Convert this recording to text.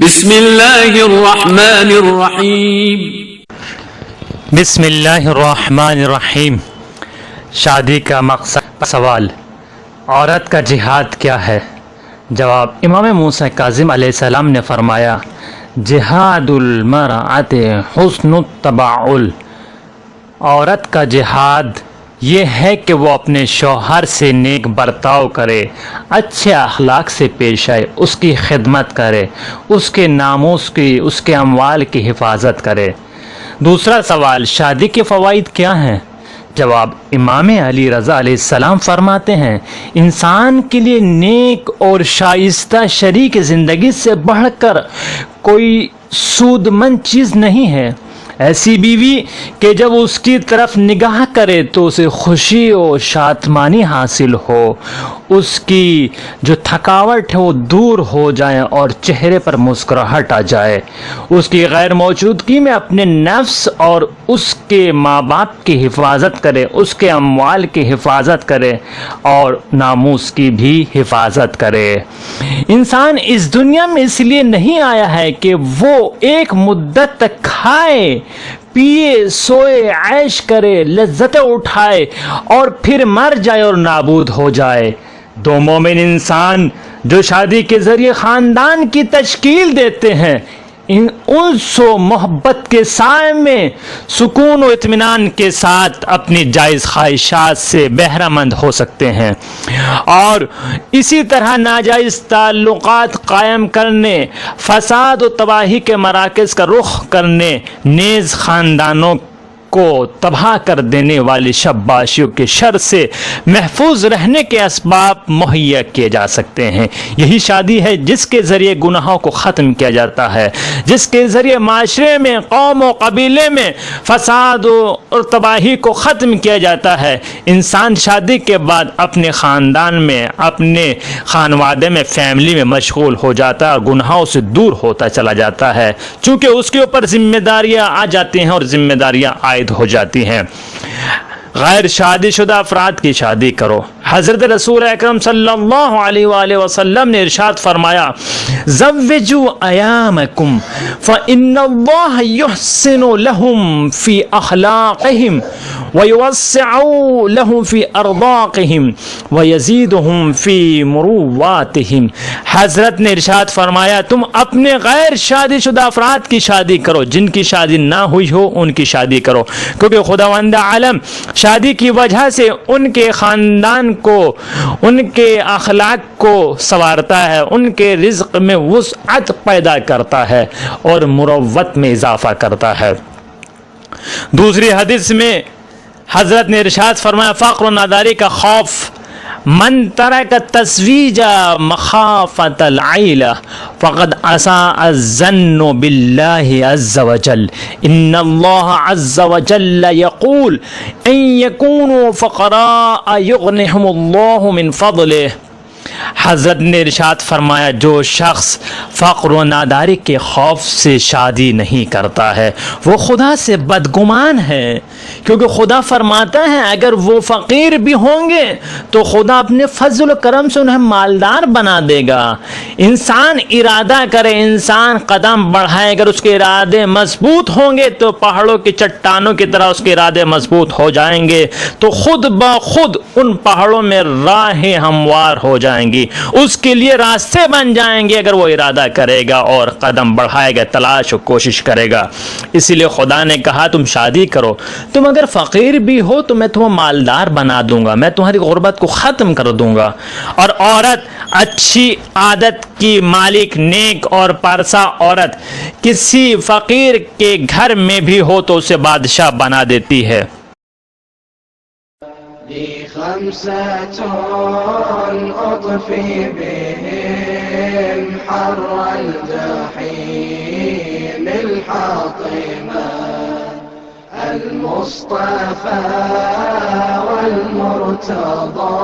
بسم اللہ الرحمن الرحیم۔ بسم اللہ الرحمن الرحیم۔ شادی کا مقصد۔ سوال: عورت کا جہاد کیا ہے؟ جواب: امام موسیٰ کاظم علیہ السلام نے فرمایا، جہاد المرأۃ حسن التباعل۔ عورت کا جہاد یہ ہے کہ وہ اپنے شوہر سے نیک برتاؤ کرے، اچھے اخلاق سے پیش آئے، اس کی خدمت کرے، اس کے ناموس کی، اس کے اموال کی حفاظت کرے۔ دوسرا سوال: شادی کے فوائد کیا ہیں؟ جواب: امام علی رضا علیہ السلام فرماتے ہیں، انسان کے لیے نیک اور شائستہ شریک زندگی سے بڑھ کر کوئی سود مند چیز نہیں ہے۔ ایسی بیوی کہ جب اس کی طرف نگاہ کرے تو اسے خوشی و شادمانی حاصل ہو، اس کی جو تھکاوٹ ہے وہ دور ہو جائے اور چہرے پر مسکراہٹ آ جائے، اس کی غیر موجودگی میں اپنے نفس اور اس کے ماں باپ کی حفاظت کرے، اس کے اموال کی حفاظت کرے اور ناموس کی بھی حفاظت کرے۔ انسان اس دنیا میں اس لیے نہیں آیا ہے کہ وہ ایک مدت تک کھائے پیے سوئے عیش کرے لذتیں اٹھائے اور پھر مر جائے اور نابود ہو جائے۔ دو مومن انسان جو شادی کے ذریعے خاندان کی تشکیل دیتے ہیں، انس و محبت کے سائے میں سکون و اطمینان کے ساتھ اپنی جائز خواہشات سے بہرہ مند ہو سکتے ہیں، اور اسی طرح ناجائز تعلقات قائم کرنے، فساد و تباہی کے مراکز کا رخ کرنے نیز خاندانوں کو تباہ کر دینے والی شباشیوں کے شر سے محفوظ رہنے کے اسباب مہیا کیے جا سکتے ہیں۔ یہی شادی ہے جس کے ذریعے گناہوں کو ختم کیا جاتا ہے، جس کے ذریعے معاشرے میں، قوم و قبیلے میں فساد اور تباہی کو ختم کیا جاتا ہے۔ انسان شادی کے بعد اپنے خاندان میں، اپنے خانوادے میں، فیملی میں مشغول ہو جاتا ہے اور گناہوں سے دور ہوتا چلا جاتا ہے، چونکہ اس کے اوپر ذمہ داریاں آ جاتی ہیں اور ذمہ داریاں عائد ہو جاتی ہیں۔ غیر شادی شدہ افراد کی شادی کرو۔ حضرت رسول اکرم صلی اللہ علیہ وآلہ وسلم نے ارشاد فرمایا، زوجوا ایامکم فإن اللہ یحسن لهم فی اخلاقہم ویوسع لهم فی ارزاقہم ویزیدہم فی مرواتہم۔ حضرت نے ارشاد فرمایا، تم اپنے غیر شادی شدہ افراد کی شادی کرو، جن کی شادی نہ ہوئی ہو ان کی شادی کرو، کیونکہ خداوند عالم شادی کی وجہ سے ان کے خاندان کو، ان کے اخلاق کو سنوارتا ہے، ان کے رزق میں وسعت پیدا کرتا ہے اور مروت میں اضافہ کرتا ہے۔ دوسری حدیث میں حضرت نے ارشاد فرمایا، فقر و ناداری کا خوف، من ترک التزویج مخافۃ العیلہ فقد اساء الظن باللہ عز وجل، ان اللہ عز وجل یقول ان یکونوا فقراء یغنہم اللہ من فضلہ۔ حضرت نے ارشاد فرمایا، جو شخص فقر و ناداری کے خوف سے شادی نہیں کرتا ہے وہ خدا سے بدگمان ہے، کیونکہ خدا فرماتا ہے اگر وہ فقیر بھی ہوں گے تو خدا اپنے فضل و کرم سے انہیں مالدار بنا دے گا۔ انسان ارادہ کرے، انسان قدم بڑھائے، اگر اس کے ارادے مضبوط ہوں گے تو پہاڑوں کی چٹانوں کی طرح اس کے ارادے مضبوط ہو جائیں گے، تو خود بخود ان پہاڑوں میں راہیں ہموار ہو جائیں گی، اس کے لیے راستے بن جائیں گے اگر وہ ارادہ کرے گا اور قدم بڑھائے گا، تلاش و کوشش کرے گا۔ اسی لیے خدا نے کہا تم شادی کرو، تم اگر فقیر بھی ہو تو میں تمہیں مالدار بنا دوں گا، میں تمہاری غربت کو ختم کر دوں گا۔ اور عورت اچھی عادت کی مالک، نیک اور پارسا عورت کسی فقیر کے گھر میں بھی ہو تو اسے بادشاہ بنا دیتی ہے۔ خمسة أطفي بهم حر الجحيم الحاطمة، المصطفى والمرتضى